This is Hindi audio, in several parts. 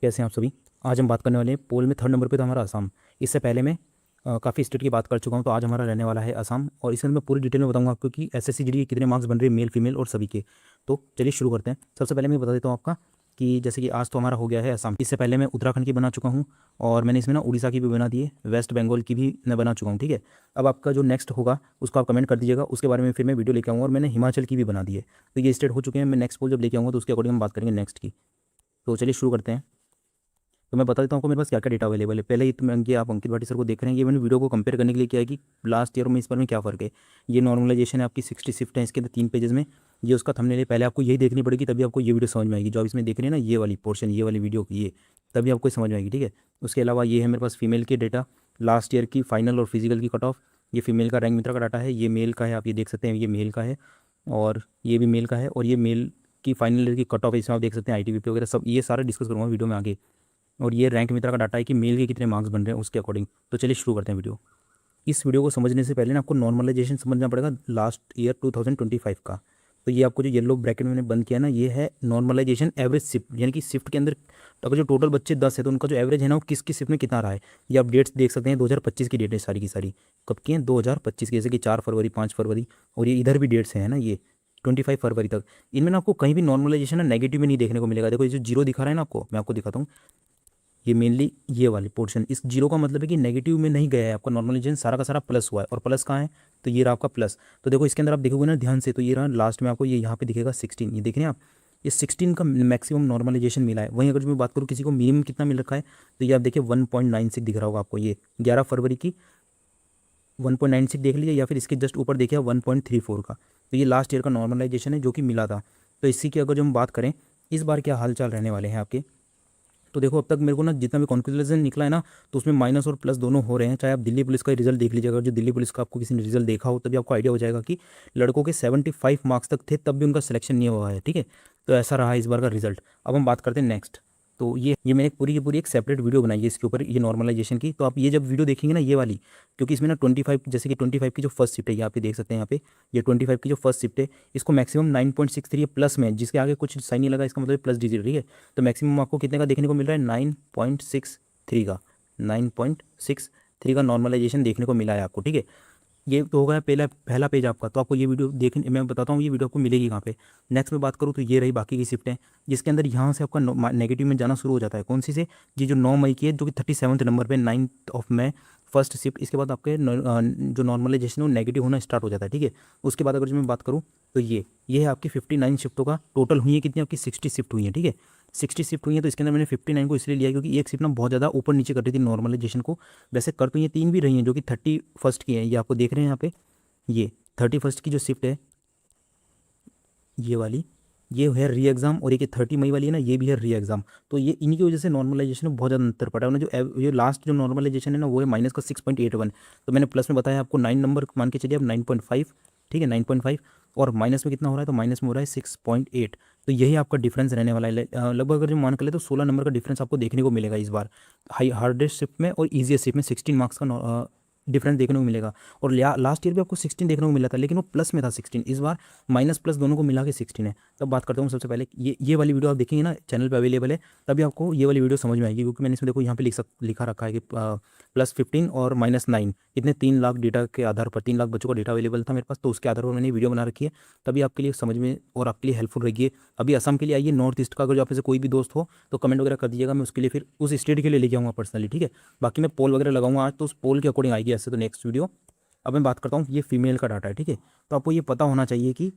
कैसे हैं आप सभी। आज हम बात करने वाले हैं पोल में 3rd नंबर पे तो हमारा असम। इससे पहले मैं काफ़ी स्टेट की बात कर चुका हूं, तो आज हमारा रहने वाला है असम। और इसमें मैं पूरी डिटेल में बताऊंगा आपको कि एसएससी जीडी के कितने मार्क्स बन रहे हैं मेल फीमेल और सभी के। तो चलिए शुरू करते हैं। सबसे पहले मैं बता देता हूँ आपका कि जैसे कि आज तो हमारा हो गया है असम। इससे पहले मैं उत्तराखंड की बना चुका हूँ और मैंने इसमें ना उड़ीसा की भी बना दी है, वेस्ट बंगाल की भी मैं बना चुका हूँ। ठीक है, अब आपका जो नेक्स्ट होगा उसको आप कमेंट कर दीजिएगा, उसके बारे में फिर मैं वीडियो लेके आऊँगा। और मैंने हिमाचल की भी बना दी है, तो ये स्टेट हो चुके हैं। मैं नेक्स्ट पोल जब लेके आऊँगा तो उसके अकॉर्डिंग हम बात करेंगे नेक्स्ट की। तो चलिए शुरू करते हैं। तो मैं बता देता हूँ आपको मेरे पास क्या क्या डेटा अवेलेबल है। पहले ही तो मैं ये आप अंकित भाटी सर को देख रहे हैं, ये मैंने वीडियो को कंपेयर करने के लिए किया है कि लास्ट ईयर में इस बार में क्या फ़र्क है। ये नॉर्मलाइजेशन है आपकी 60 शिफ्ट है इसके अंदर 3 पेजेस में। ये उसका थंबनेल है, पहले आपको यही देखनी पड़ेगी तभी आपको ये वीडियो समझ में आएगी। जो आप इसमें देख रहे हैं ना ये वाली पोर्शन, ये वाली वीडियो ये तभी आपको समझ में आएगी। ठीक है, उसके अलावा ये है मेरे पास फीमेल के डेटा, लास्ट ईयर की फाइनल और फिजिकल की कट ऑफ। ये फीमेल का रैंक मित्रा का डाटा है, ये मेल का है, आप ये देख सकते हैं ये मेल का है और ये भी मेल का है। और ये मेल की फाइनल ईयर की कट ऑफ इसमें आप देख सकते हैं, ITBP वगैरह सब ये सारा डिस्कस करूँगा वीडियो में आगे। और ये रैंक मित्रा का डाटा है कि मेल के कितने मार्क्स बन रहे हैं उसके अकॉर्डिंग। तो चलिए शुरू करते हैं वीडियो। इस वीडियो को समझने से पहले ना आपको नॉर्मलाइजेशन समझना पड़ेगा लास्ट ईयर 2025 का। तो ये आपको जो येलो ब्रैकेट में मैंने बंद किया ना, ये है नॉर्मलाइजेशन एवरेज शिफ्ट, यानी कि शिफ्ट के अंदर अगर जो टोटल बच्चे 10 है तो उनका जो एवरेज है ना वो किस किस शिफ्ट में कितना रहा है। ये आप डेट्स देख सकते हैं, 2025 की डेट है सारी की सारी। कब की हैं? 2025 की, जैसे कि 4 फरवरी, 5 फरवरी। और ये इधर भी डेट्स हैं ना, ये 25 फरवरी तक। इनमें ना आपको कहीं भी नॉर्मलाइजेशन ना नेगेटिव में नहीं देखने को मिलेगा। देखो ये जो जीरो दिखा रहा है ना आपको, मैं आपको दिखाता हूँ। ये मेनली ये वाली पोर्शन, इस जीरो का मतलब है कि नेगेटिव में नहीं गया है आपका नॉर्मलाइजेशन, सारा का सारा प्लस हुआ है। और प्लस कहाँ है? तो ये रहा आपका प्लस। तो देखो इसके अंदर आप देखोगे ना ध्यान से, तो ये रहा लास्ट में आपको ये यहाँ पे दिखेगा 16। ये देख रहे हैं आप, ये 16 का मैक्सिमम नॉर्मलाइजेशन मिला है। वहीं अगर जो मैं बात करूँ किसी को मिनिमम कितना मिल रखा है, तो ये आप देखिए 1.96 दिख रहा होगा आपको। ये 11 फरवरी की 1.96 देख लीजिए, या फिर इसके जस्ट ऊपर देखिए 1.34 का। तो ये लास्ट ईयर का नॉर्मलाइजेशन है जो कि मिला था। तो इसी की अगर जो हम बात करें इस बार क्या हाल चाल रहने वाले हैं आपके, तो देखो अब तक मेरे को ना जितना भी कॉन्क्लूजन निकला है ना, तो उसमें माइनस और प्लस दोनों हो रहे हैं। चाहे आप दिल्ली पुलिस का रिजल्ट देख लीजिएगा, जो दिल्ली पुलिस का आपको किसी ने रिजल्ट देखा हो तभी आपको आइडिया हो जाएगा कि लड़कों के 75 मार्क्स तक थे तब भी उनका सिलेक्शन नहीं हुआ है। ठीक है, तो ऐसा रहा है इस बार का रिजल्ट। अब हम बात करते हैं नेक्स्ट। तो ये मैंने पूरी की पूरी एक सेपरेट वीडियो बनाई है इसके ऊपर, ये नॉर्मलाइजेशन की। तो आप ये जब वीडियो देखेंगे ना ये वाली, क्योंकि इसमें ना 25 जैसे कि 25 की जो फर्स्ट शिफ्ट है, ये आप ये देख सकते हैं यहाँ पे, ये 25 की जो फर्स्ट शिफ्ट है इसको मैक्सिमम 9.63 प्लस में, जिसके आगे कुछ साइन नहीं लगा इसका मतलब प्लस डिजिट। ठीक है, तो मैक्सिमम आपको कितने का देखने को मिल रहा है? 9.63 का, 9.63 का नॉर्मलाइजेशन देखने को मिला है आपको। ठीक है, ये तो हो गया पहला पेज आपका। तो आपको ये वीडियो देखने मैं बताता हूँ ये वीडियो आपको मिलेगी कहाँ पे। नेक्स्ट में बात करूँ तो ये रही बाकी की शिफ्टें, जिसके अंदर यहाँ से आपका नेगेटिव में जाना शुरू हो जाता है। कौन सी से? ये जो 9 मई की है, जो कि 37वें नंबर पे, 9 मई फर्स्ट शिफ्ट। इसके बाद आपके जो नॉर्मलाइजेशन है वो नेगेटिव होना स्टार्ट हो जाता है। ठीक है, उसके बाद अगर जो मैं बात करूँ तो ये है आपकी 59 शिफ्टों का टोटल हुई है कितनी आपकी 60 शिफ्ट हुई है। ठीक है, 60 शिफ्ट हुई है। तो इसके अंदर मैंने 59 को इसलिए लिया क्योंकि एक शिफ्ट ना बहुत ज़्यादा ऊपर नीचे कर रही थी नॉर्मलाइजेशन को। वैसे कर तो ये 3 भी रही हैं जो कि 31st की है, ये आपको देख रहे हैं यहाँ पे। ये 31st की जो शिफ्ट है ये वाली, ये है री एग्ज़ाम। और ये 30 मई वाली है ना, ये भी है री एग्ज़ाम। तो ये इन्हीं की वजह से नॉर्मलाइजेशन में बहुत ज़्यादा अंतर पड़ा है। जो ये लास्ट जो नॉर्मलाइजेशन है ना वो है माइनस का 6.81। तो मैंने प्लस में बताया आपको 9 नंबर मान के चलिए अब 9.5। ठीक है, 9.5। और माइनस में कितना हो रहा है? तो माइनस में हो रहा है 6.8। तो यही आपका डिफरेंस रहने वाला है। लगभग अगर जो मान कर ले तो 16 नंबर का डिफरेंस आपको देखने को मिलेगा इस बार, हार्डेस्ट शिफ्ट में और ईजिएस्ट शिफ्ट में 16 मार्क्स का डिफरेंस देखने को मिलेगा। और लास्ट ईयर भी आपको 16 देखने को मिला था, लेकिन वो प्लस में था 16। इस बार माइनस प्लस दोनों को मिला के 16 है। तब बात करता हूँ सबसे पहले ये वाली वीडियो आप देखेंगे ना, चैनल पे अवेलेबल है, तभी आपको ये वाली वीडियो समझ में आएगी। क्योंकि मैंने इसमें देखो यहाँ पे लिखा रखा है कि +15 और -9 इतने 3 लाख डेटा के आधार पर, 3 लाख बच्चों का डेटा अवेलेबल था मेरे पास, तो उसके आधार पर मैंने वीडियो बना रखी है। तभी आपके लिए समझ में और आपके लिए हेल्पफुल रहेगी। अभी असम के लिए आइए, नॉर्थ ईस्ट का अगर जो आप से कोई भी दोस्त हो तो कमेंट वगैरह कर दीजिएगा, मैं उसके लिए फिर उस स्टेट के लिए लेके आऊँगा पर्सनली। ठीक है, बाकी मैं पोल वगैरह लगाऊंगा आज, तो उस पोल के अकॉर्डिंग आएगी ऐसे तो नेक्स्ट वीडियो। अब मैं बात करता हूँ ये फीमेल का डाटा है। ठीक है, तो आपको ये पता होना चाहिए कि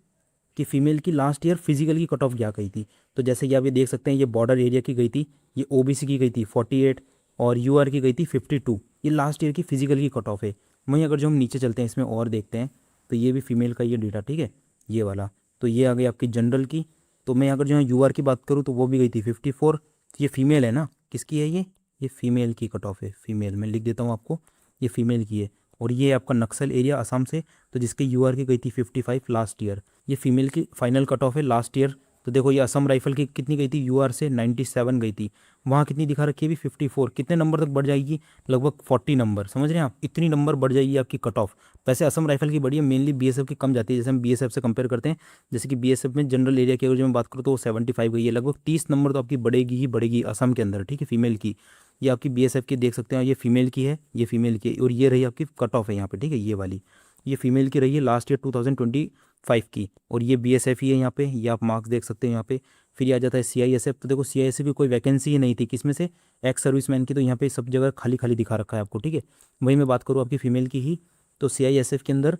फीमेल की लास्ट ईयर फिजिकल की कट ऑफ क्या गई थी। तो जैसे कि आप ये देख सकते हैं, ये बॉर्डर एरिया की गई थी, ये ओबीसी की गई थी 48 और यूआर की गई थी 52। ये लास्ट ईयर की फिजिकल की कट ऑफ है। वहीं अगर जो हम नीचे चलते हैं इसमें और देखते हैं तो ये भी फीमेल का ये डेटा। ठीक है, ये वाला, तो ये आ गई आपकी जनरल की। तो मैं अगर जो है यूआर की बात करूँ तो वो भी गई थी 54। ये फीमेल है ना, किसकी है ये फीमेल की कट ऑफ है। फीमेल मैं लिख देता हूँ आपको, ये फीमेल की है। और ये आपका नक्सल एरिया असम से, तो जिसके यूआर की गई थी 55 लास्ट ईयर। ये फीमेल की फाइनल कट ऑफ है लास्ट ईयर तो देखो ये असम राइफल की कितनी गई थी, यूआर से 97 गई थी। वहाँ कितनी दिखा रखी है अभी 54। कितने नंबर तक बढ़ जाएगी, लगभग 40 नंबर, समझ रहे हैं आप, इतनी नंबर बढ़ जाएगी आपकी कट ऑफ। वैसे असम राइफल की बढ़ी है, मेनली बीएसएफ की कम जाती है, जैसे हम बीएसएफ से कंपेयर करते हैं। जैसे कि बीएसएफ में जनरल एरिया की अगर जो मैं बात करूँ तो वो 75 गई है, लगभग 30 नंबर तो आपकी बढ़ेगी ही बढ़ेगी असम के अंदर, ठीक है, फीमेल की। ये आपकी बीएसएफ की देख सकते हैं, ये फीमेल की है, ये फीमेल की है, और ये रही आपकी कट ऑफ है यहाँ पे, ठीक है, ये वाली, ये फीमेल की रही है लास्ट ईयर 2025 की, और ये बीएसएफ ही है यहाँ पे, ये आप मार्क्स देख सकते हैं यहाँ पे। फिर ये आ जाता है सीआईएसएफ, तो देखो सीआईएसएफ की कोई वैकेंसी ही नहीं थी, किसमें से, एक्स सर्विसमैन की, तो यहाँ पे सब जगह खाली खाली दिखा रखा है आपको, ठीक है। वही मैं बात करूँ आपकी फीमेल की ही, तो सीआईएसएफ के अंदर,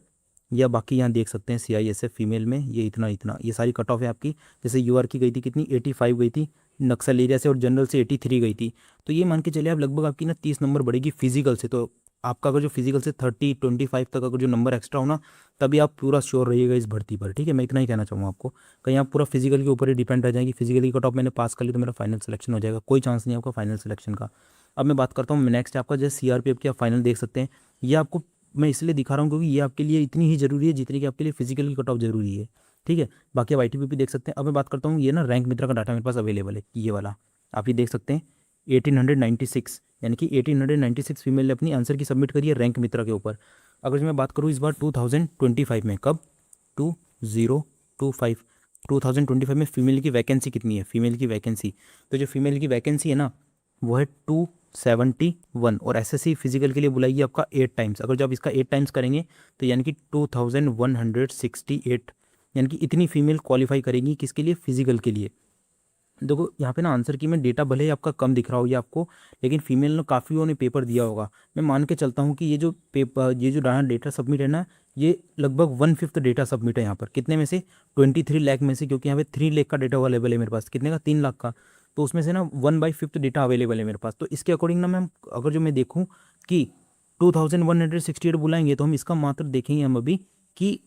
या बाकी यहाँ देख सकते हैं सीआईएसएफ फीमेल में ये इतना इतना, ये सारी कट ऑफ है आपकी। जैसे यूआर की गई थी कितनी, 85 गई थी नक्सल एरिया से, और जनरल से 83 गई थी। तो ये मान के चलिए आप लगभग आपकी ना 30 नंबर बढ़ेगी फिजिकल से। तो आपका अगर जो फिजिकल से 30-25 तक अगर जो नंबर एक्स्ट्रा हो ना, तभी आप पूरा श्योर रहिएगा इस भर्ती पर, ठीक है। मैं इतना ही कहना चाहूँगा आपको, कहीं आप पूरा फिजिकल के ऊपर ही डिपेंड रह जाएंगे, फिजिकल की कट ऑफ मैंने पास कर ली तो मेरा फाइनल सिलेक्शन हो जाएगा, कोई चांस नहीं है आपका फाइनल सिलेक्शन का। अब मैं बात करता हूँ नेक्स्ट आपका, जैसे सीआरपीएफ की आप फाइनल देख सकते हैं। ये आपको मैं इसलिए दिखा रहा हूँ क्योंकि ये आपके लिए इतनी ही जरूरी है जितनी कि आपके लिए फिजिकल की कट ऑफ जरूरी है, ठीक है। बाकी आप आईटीबीपी देख सकते हैं। अब मैं बात करता हूँ, ये ना रैंक मित्रा का डाटा मेरे पास अवेलेबल है, ये वाला आप ये देख सकते हैं, 1896, यानी कि 1896 फीमेल ने अपनी आंसर की सबमिट करी है रैंक मित्रा के ऊपर। अगर मैं बात करूँ इस बार 2025 में, कब, 2025 2025 में फीमेल की वैकेंसी कितनी है, फीमेल की वैकेंसी, तो जो फीमेल की वैकेंसी है ना वो है 271, और एसएससी फिजिकल के लिए बुलाइए आपका 8 टाइम्स। अगर जब इसका 8 टाइम्स करेंगे तो यानी कि 2168, यानी कि इतनी फीमेल क्वालिफाई करेंगी किसके लिए, फिजिकल के लिए। देखो यहाँ पे ना आंसर की में डेटा भले ही आपका कम दिख रहा हो ये आपको, लेकिन फीमेल ने काफ़ी ने पेपर दिया होगा। मैं मान के चलता हूँ कि ये जो पेपर, ये जो डेटा सबमिट है ना, ये लगभग 1/5 डेटा सबमिट है यहाँ पर। कितने में से, 23 लाख में से, क्योंकि यहाँ पे 3 लाख का डेटा अवेलेबल है मेरे पास, कितने का, 3 लाख का। तो उसमें से ना 1/5 डेटा अवेलेबल है मेरे पास। तो इसके अकॉर्डिंग ना मैम, अगर जो मैं देखूँ कि 2168 बुलाएंगे, तो हम इसका मात्र देखेंगे हम अभी कि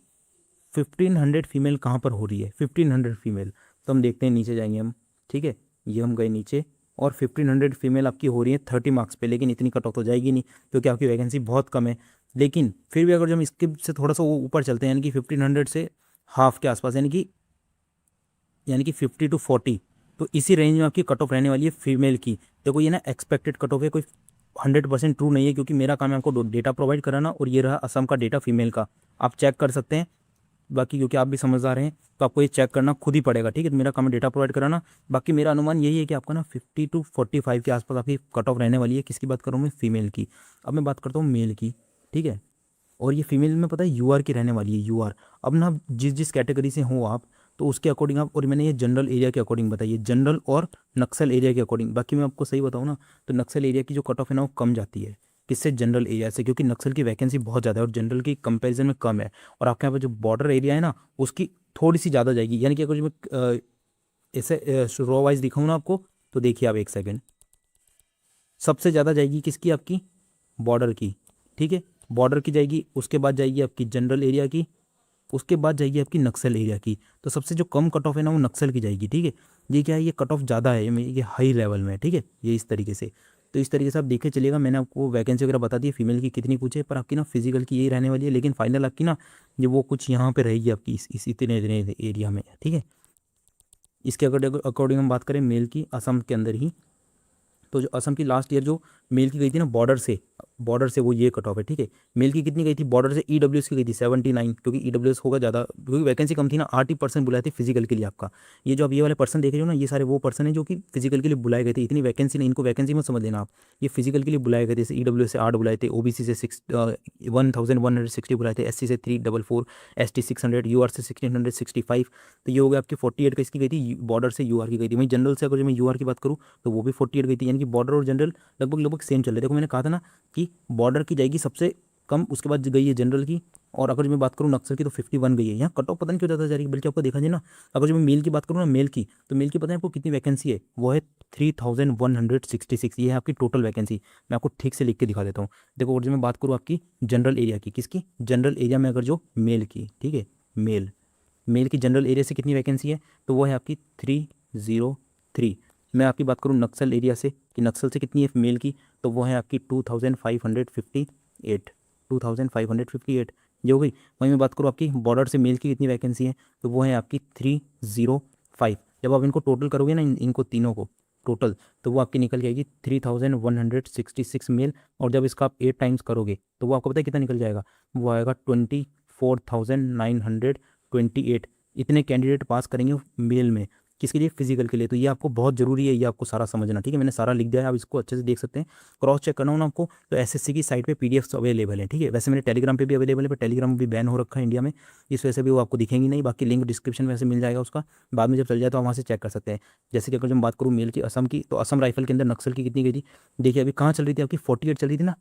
1500 फीमेल कहाँ पर हो रही है, 1500 फीमेल। तो हम देखते हैं, नीचे जाएंगे हम, ठीक है, ये हम गए नीचे, और 1500 फीमेल आपकी हो रही है 30 मार्क्स पे, लेकिन इतनी कट ऑफ तो जाएगी नहीं क्योंकि आपकी वैकेंसी बहुत कम है। लेकिन फिर भी अगर जो हम इसके से थोड़ा सा वो ऊपर चलते हैं, यानी कि 1500 से हाफ के आसपास, यानी कि 50 to 40, तो इसी रेंज में आपकी कट ऑफ रहने वाली है फीमेल की। देखो ये ना एक्सपेक्टेड कट ऑफ है, कोई 100% ट्रू नहीं है, क्योंकि मेरा काम है आपको डेटा प्रोवाइड कराना, और ये रहा असम का डेटा फीमेल का, आप चेक कर सकते हैं। बाकी क्योंकि आप भी समझदार हैं तो आपको ये चेक करना खुद ही पड़ेगा, ठीक है। तो मेरा काम है डेटा प्रोवाइड कराना। बाकी मेरा अनुमान यही है कि आपका ना 50 to 45 के आसपास आपकी कट ऑफ रहने वाली है। किसकी बात करूँ मैं, फीमेल की। अब मैं बात करता हूँ मेल की, ठीक है। और ये फीमेल में पता है यूआर की रहने वाली है, यूआर। अब ना जिस जिस कैटेगरी से हो आप, तो उसके अकॉर्डिंग आप, और मैंने ये जनरल एरिया के अकॉर्डिंग बताइए, जनरल और नक्सल एरिया के अकॉर्डिंग। बाकी मैं आपको सही बताऊँ ना, तो नक्सल एरिया की जो कट ऑफ है ना वो कम जाती है, किससे, जनरल एरिया से, क्योंकि नक्सल की वैकेंसी बहुत ज़्यादा है और जनरल की कंपैरिजन में कम है। और आपके यहाँ पर जो बॉर्डर एरिया है ना उसकी थोड़ी सी ज़्यादा जाएगी। यानी कि अगर जो मैं ऐसे रॉ वाइज दिखाऊँ ना आपको, तो देखिए आप एक सेकेंड, सबसे ज़्यादा जाएगी किसकी, आपकी बॉर्डर की, ठीक है, बॉर्डर की जाएगी, उसके बाद जाएगी आपकी जनरल एरिया की, उसके बाद जाएगी आपकी नक्सल एरिया की। तो सबसे जो कम कट ऑफ है ना वो नक्सल की जाएगी, ठीक है। ये क्या है, ये कट ऑफ ज़्यादा है, ये हाई लेवल में है, ठीक है, ये इस तरीके से। तो इस तरीके से आप देखे चलिएगा। मैंने आपको वैकेंसी वगैरह बता दी, फीमेल की कितनी पूछे, पर आपकी ना फिजिकल की यही रहने वाली है, लेकिन फाइनल आपकी ना ये वो कुछ यहाँ पे रहेगी आपकी इस इतने इतने एरिया में, ठीक है। इसके अकॉर्डिंग हम बात करें मेल की, असम के अंदर ही, तो जो असम की लास्ट ईयर जो मेल की गई थी ना बॉर्डर से वो ये कट ऑफ है, ठीक है। मेल की कितनी गई थी बॉर्डर से, ईडब्ल्यूएस की गई थी 79, क्योंकि ईडब्ल्यूएस होगा ज़्यादा, क्योंकि वैकेंसी कम थी ना, 8% बुलाए थे फिजिकल के लिए आपका। ये जो आप ये वाले पर्सन देख रहे हो ना, ये सारे वो पर्सन है जो कि फिजिकल के लिए बुलाए गए थे। इतनी वैकेंसी नहीं, इनको वैकेंसी मत समझ लेना आप, ये फिजिकल के लिए बुलाए गए थे। जैसे ईडब्ल्यूएस से 8 बुलाए थे, ओबीसी से 1160 बुलाए थे, एससी से 344, एसटी 600, यूआर से 1665। तो ये हो गया आपकी 48 का, इसकी गई थी बॉर्डर से यूआर की गई थी। वहीं जनरल से अगर मैं यूआर की बात करूँ तो वो भी 48 गई थी, यानी कि बॉर्डर और जनरल लगभग लगभग सेम चल रहे। देखो मैंने कहा था ना कि बॉर्डर की जाएगी सबसे कम, उसके बाद गई है जनरल की, और अगर मैं बात करूँ नक्सल की तो 51 गई है। यहाँ कट ऑफ पता नहीं क्यों ज़्यादा जा रही है, बल्कि आपको देखा जाए ना, अगर जो मैं मेल की बात करूँ ना, मेल की, तो मेल की पता है आपको कितनी वैकेंसी है, वो है 3166। ये है आपकी टोटल वैकेंसी। मैं आपको ठीक से लिख के दिखा देता हूँ। देखो, और जो मैं बात करूँ आपकी जनरल एरिया की, किसकी, जनरल एरिया में अगर जो मेल की, ठीक है, मेल की जनरल एरिया से कितनी वैकेंसी है, तो वो है आपकी 303। मैं आपकी बात करूँ नक्सल एरिया से, कि नक्सल से कितनी है मेल की, तो वो है आपकी 2558, 2558 ये हो गई। वहीं मैं बात करूँ आपकी बॉर्डर से मेल की कितनी वैकेंसी है, तो वो है आपकी 305। जब आप इनको टोटल करोगे ना इनको तीनों को टोटल, तो वो आपकी निकल जाएगी 3166 मेल। और जब इसका आप 8 टाइम्स करोगे तो वो आपको पता है कितना निकल जाएगा, वो आएगा 24,928। इतने कैंडिडेट पास करेंगे मेल में, किसके लिए, फिजिकल के लिए। तो ये आपको बहुत जरूरी है, ये आपको सारा समझना, ठीक है। मैंने सारा लिख दिया है, आप इसको अच्छे से देख सकते हैं। क्रॉस चेक करना हो ना आपको तो एसएससी की साइट पे पीडीएफ्स अवेलेबल है, ठीक है। वैसे मेरे टेलीग्राम पे भी अवेलेबल है, पर टेलीग्राम भी बैन हो रखा है इंडिया में, इस वजह से भी वो आपको दिखेंगी नहीं। बाकी लिंक डिस्क्रिप्शन में वैसे मिल जाएगा उसका, बाद में जब चल जाए तो आप वहाँ से चेक कर सकते हैं। जैसे कि अगर मैं बात करूँ मेल की असम की, तो असम राइफल के अंदर नक्सल की कितनी गई थी, देखिए अभी कहाँ चल रही थी आपकी 48 चल रही थी ना,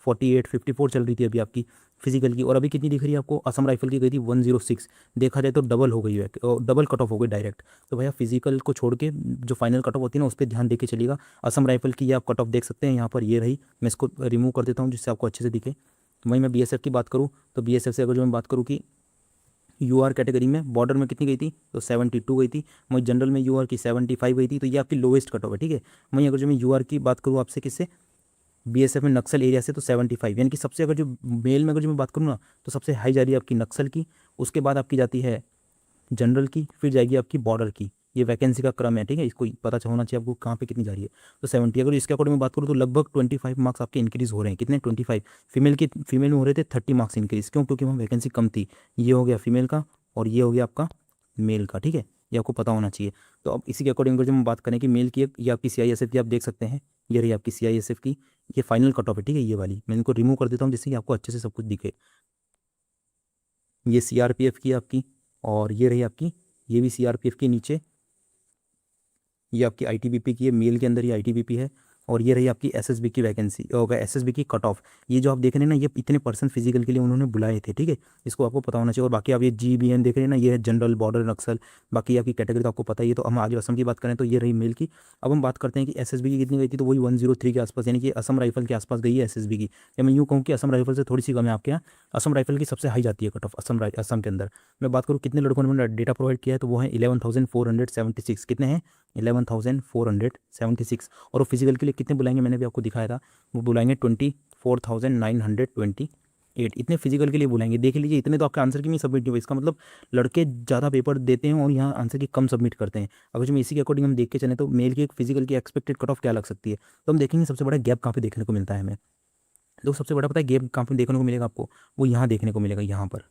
48 54 चल रही थी अभी आपकी फिजिकल की। और अभी कितनी दिख रही है आपको, असम राइफल की गई थी 106। देखा जाए तो डबल हो गई है, डबल कट ऑफ हो गई डायरेक्ट। तो भैया फिजिकल को छोड़ के जो फाइनल कट ऑफ होती है ना उस पर ध्यान देके चलिएगा। असम राइफल की ये आप कट ऑफ देख सकते हैं यहाँ पर, ये रही। मैं इसको रिमूव कर देता हूँ जिससे आपको अच्छे से दिखे। वहीं मैं बीएसएफ की बात करूँ तो बीएसएफ से अगर जो मैं बात करूँ कि यूआर कैटेगरी में बॉर्डर में कितनी गई थी, तो 72 गई थी। वहीं जनरल में यूआर की 75 गई थी, तो ये आपकी लोवेस्ट कट ऑफ है, ठीक है। वहीं अगर जो मैं यूआर की बात करूँ आपसे किससे, बीएसएफ में नक्सल एरिया से, तो 75, यानी कि सबसे अगर जो मेल में अगर जो मैं बात करूँ ना तो सबसे हाई जा रही है आपकी नक्सल की, उसके बाद आपकी जाती है जनरल की, फिर जाएगी आपकी बॉर्डर की। ये वैकेंसी का क्रम है, ठीक है, इसको पता होना चाहिए आपको कहाँ पे कितनी जा रही है। तो 70, अगर इसके अकॉर्डिंग में बात करूँ तो लगभग 25 मार्क्स आपके इंक्रीज़ हो रहे हैं। कितने, 25। फीमेल में हो रहे थे 30 मार्क्स इंक्रीज़, क्यों, क्योंकि वहाँ वैकेंसी कम थी। ये हो गया फीमेल का, और ये हो गया आपका मेल का, ठीक है। ये आपको पता होना चाहिए। तो अब इसी के अकॉर्डिंग अगर जब हम बात करें कि मेल की, ये आपकी सीआईएसएफ की आप देख सकते हैं, ये रही आपकी सीआईएसएफ की, ये फाइनल कट ऑफ है, ठीक है। ये वाली मैं इनको रिमूव कर देता हूँ जिससे कि आपको अच्छे से सब कुछ दिखे। ये सीआरपीएफ की आपकी, और ये रही आपकी, ये भी सीआरपीएफ के नीचे, ये आपकी आईटीबीपी की है, मेल के अंदर ये आईटीबीपी है। और ये रही आपकी एसएसबी की वैकेंसी, होगा एसएसबी की कट ऑफ। ये जो आप देख रहे हैं ना, ये इतने परसेंट फिजिकल के लिए उन्होंने बुलाए थे, ठीक है। इसको आपको पता होना चाहिए। और बाकी आप ये जीबीएन देख रहे हैं ना, ये है जनरल, बॉर्डर, नक्सल। बाकी आपकी कैटेगरी तो आपको पता ही है। तो हम आज असम की बात करें तो ये रही मेल की। अब हम बात करते हैं कि एसएसबी की कितनी गई थी, तो वही 103 के आसपास, यानी कि असम राइफल के आसपास गई है एसएसबी की। या मैं यूँ कहूँ कि असम राइफल से थोड़ी सी कम है आपके यहाँ। असम राइफल की सबसे हाई जाती है कट ऑफ असम के अंदर। मैं बात करूँ कितने लड़कों ने डेटा प्रोवाइड किया है, तो वो है 11,476। कितने हैं, 11,476। और वो फिजिकल के लिए कितने बुलाएंगे, मैंने भी आपको दिखाया था, वो बुलाएंगे 24,928। इतने फिजिकल के लिए बुलाएंगे, देख लीजिए। इतने तो आपके आंसर की नहीं सबमिट नहीं हुए, इसका मतलब लड़के ज़्यादा पेपर देते हैं और यहाँ आंसर की कम सबमिट करते हैं। अगर जो इसी के अकॉर्डिंग हम देख के चलें तो मेल की एक फिजिकल की एक्सपेक्टेड कट ऑफ क्या लग सकती है, तो हम देखेंगे सबसे बड़ा गैप कहाँ पे देखने को मिलता है हमें। तो सबसे बड़ा पता है गैप कहाँ पे देखने को मिलेगा आपको, वो यहाँ देखने को मिलेगा, यहाँ पर।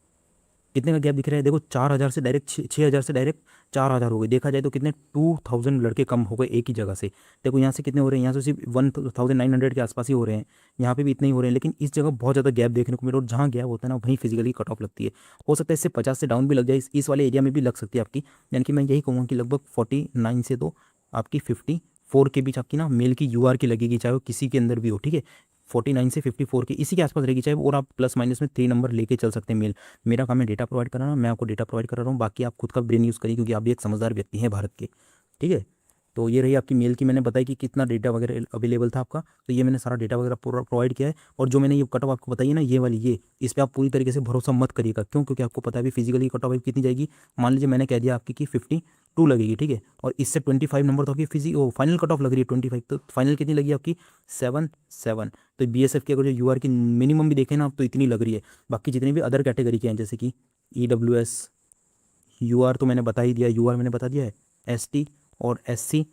कितने का गैप दिख रहा है, देखो 4,000 से डायरेक्ट 6,000 से डायरेक्ट 4,000 हो गए। देखा जाए तो कितने 2,000 लड़के कम हो गए एक ही जगह से। देखो यहाँ से कितने हो रहे हैं, यहाँ से सिर्फ 1,900 के आसपास ही हो रहे हैं, यहाँ पे भी इतने ही हो रहे हैं। लेकिन इस जगह बहुत ज़्यादा गैप देखने को मिला, और जहाँ गैप होता है ना वहीं फिजिकली कट ऑफ लगती है। हो सकता है इससे 50 से डाउन भी लग जाए, इस वाले एरिया में भी लग सकती है आपकी। यानी कि मैं यही कहूँगा कि लगभग 49 से तो आपकी 54 के बीच आपकी ना मेल की यूआर की लगेगी, चाहे वो किसी के अंदर भी हो, ठीक है। 49 से 54 की इसी के आसपास रहेगी, चाहे और आप प्लस माइनस में 3 नंबर लेके चल सकते हैं मेल। मेरा काम है डेटा प्रोवाइड कराना, मैं आपको डेटा प्रोवाइड करा रहा हूँ। बाकी आप खुद का ब्रेन यूज़ करिए, क्योंकि आप भी एक समझदार व्यक्ति हैं भारत के, ठीक है। तो ये रही आपकी मेल की, मैंने बताई कि कितना डेटा वगैरह अवेलेबल था आपका। तो ये मैंने सारा डेटा वगैरह पूरा प्रोवाइड किया है। और जो मैंने ये कट ऑफ आपको बताई है ना, ये वाली, ये इस पर आप पूरी तरीके से भरोसा मत करिएगा। क्यों, क्योंकि आपको पता है अभी फिजिकली कट ऑफ कितनी जाएगी। मान लीजिए मैंने कह दिया आपकी कि 52 लगेगी, ठीक है। और इससे 25 नंबर तो आपकी फाइनल कट ऑफ लग रही है 25, तो फाइनल कितनी लगी आपकी 7 तो बीएसएफ की अगर जो यूआर की मिनिमम भी देखें ना आप, तो इतनी लग रही है। बाकी जितने भी अदर कैटेगरी के हैं, जैसे कि ईडब्ल्यूएस, यूआर तो मैंने बता ही दिया, यूआर मैंने बता दिया है, एसटी और एससी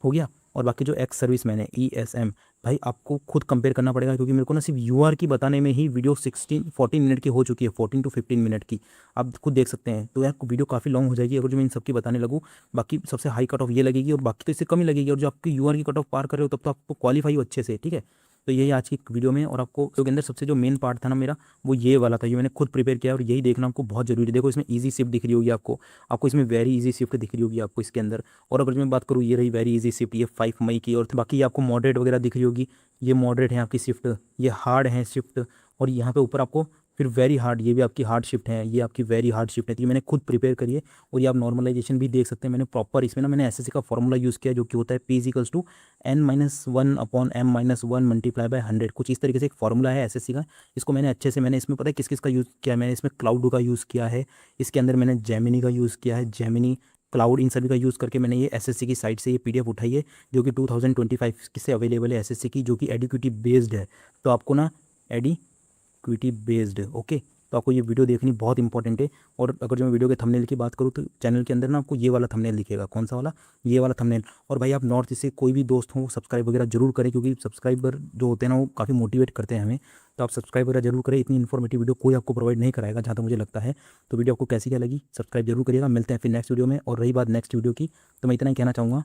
हो गया। और बाकी जो एक्स सर्विस मैन है ईएसएम, भाई आपको खुद कंपेयर करना पड़ेगा, क्योंकि मेरे को ना सिर्फ यूआर की बताने में ही वीडियो 14 मिनट की हो चुकी है, 14 to 15 मिनट की। आप खुद देख सकते हैं। तो यार वीडियो काफ़ी लॉन्ग हो जाएगी अगर जो मैं इन सबकी बताने लगूँ। बाकी सबसे हाई कट ऑफ ये लगेगी, और बाकी तो इससे कम ही लगेगी। और जो आपकी यूआर की कट ऑफ पार कर रहे हो तब तो आपको क्वालिफाई हो अच्छे से, ठीक है। तो यही आज की वीडियो में। और आपको इसके अंदर सबसे जो मेन पार्ट था ना मेरा, वो ये वाला था, ये मैंने खुद प्रिपेयर किया, और यही देखना आपको बहुत जरूरी है। देखो इसमें ईजी शिफ्ट दिख रही होगी आपको इसमें वेरी ईजी शिफ्ट दिख रही होगी आपको इसके अंदर। और अगर मैं बात करूँ, ये रही वेरी ईजी शिफ्ट, ये 5 मई की। और बाकी ये आपको मॉडरेट वगैरह दिख रही होगी, ये मॉडरेट है आपकी शिफ्ट, ये हार्ड है शिफ्ट। और यहाँ पे ऊपर आपको फिर वेरी हार्ड, ये भी आपकी हार्ड शिफ्ट है, ये आपकी वेरी हार्ड शिफ्ट है। तो ये मैंने खुद प्रिपेयर करी है। और ये आप नॉर्मलाइजेशन भी देख सकते हैं, मैंने प्रॉपर इसमें ना मैंने एसएससी का फॉर्मूला यूज़ किया, जो कि होता है P=N-1/M-1 कुछ इस तरीके से एक फॉर्मूला है एसएससी का। इसको मैंने अच्छे से, मैंने इसमें पता है किस किस का यूज़ किया है, मैंने इसमें क्लाउड का यूज़ किया है, इसके अंदर मैंने जेमिनी का यूज़ किया है, जेमिनी क्लाउड, इन सभी का यूज़ करके मैंने ये एसएससी की साइट से ये पीडीएफ उठाई है, जो कि 2025 से अवेलेबल है एसएससी की, जो कि एडुकेटिव बेस्ड है। तो आपको ना एडुकेटिव बेस्ड, ओके, तो आपको ये वीडियो देखनी बहुत इंपॉर्टेंट है। और अगर जो मैं वीडियो के थंबनेल की बात करूँ तो चैनल के अंदर ना आपको ये वाला थंबनेल दिखेगा। कौन सा वाला? ये वाला थंबनेल। और भाई आप नॉर्थ ईस्ट से कोई भी दोस्त हो सब्सक्राइब वगैरह जरूर करें, क्योंकि सब्सक्राइबर जो होते हैं ना वो काफ़ी मोटिवेट करते हैं हमें। तो आप सब्सक्राइब वगैरह जरूर करें, इतनी इन्फॉर्मेटिव वीडियो कोई आपको प्रोवाइड नहीं कराएगा जहाँ तक मुझे लगता है। तो वीडियो आपको कैसी क्या लगी सब्सक्राइब जरूर करिएगा। मिलते हैं फिर नेक्स्ट वीडियो में। और रही बात नेक्स्ट वीडियो की, तो मैं इतना ही कहना चाहूँगा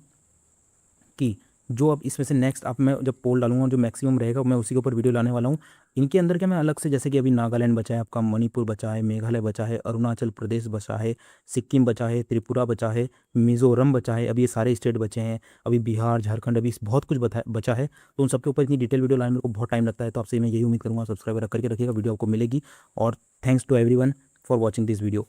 कि जो अब इसमें से नेक्स्ट आप मैं जब पोल डालूंगा जो मैक्सिमम रहेगा मैं उसी के ऊपर वीडियो लाने वाला हूँ। इनके अंदर क्या मैं अलग से, जैसे कि अभी नागालैंड बचा है आपका, मणिपुर बचा है, मेघालय बचा है, अरुणाचल प्रदेश बचा है, सिक्किम बचा है, त्रिपुरा बचा है, मिज़ोरम बचा है, अभी ये सारे स्टेट बचे हैं, अभी बिहार झारखंड अभी बहुत कुछ बचा है। तो उन सबके ऊपर इतनी डिटेल वीडियो लाने में मेरे को बहुत टाइम लगता है। तो आपसे मैं यही उम्मीद करूँगा सब्सक्राइब करके रखिएगा, वीडियो आपको मिलेगी। और thanks to everyone for watching this video.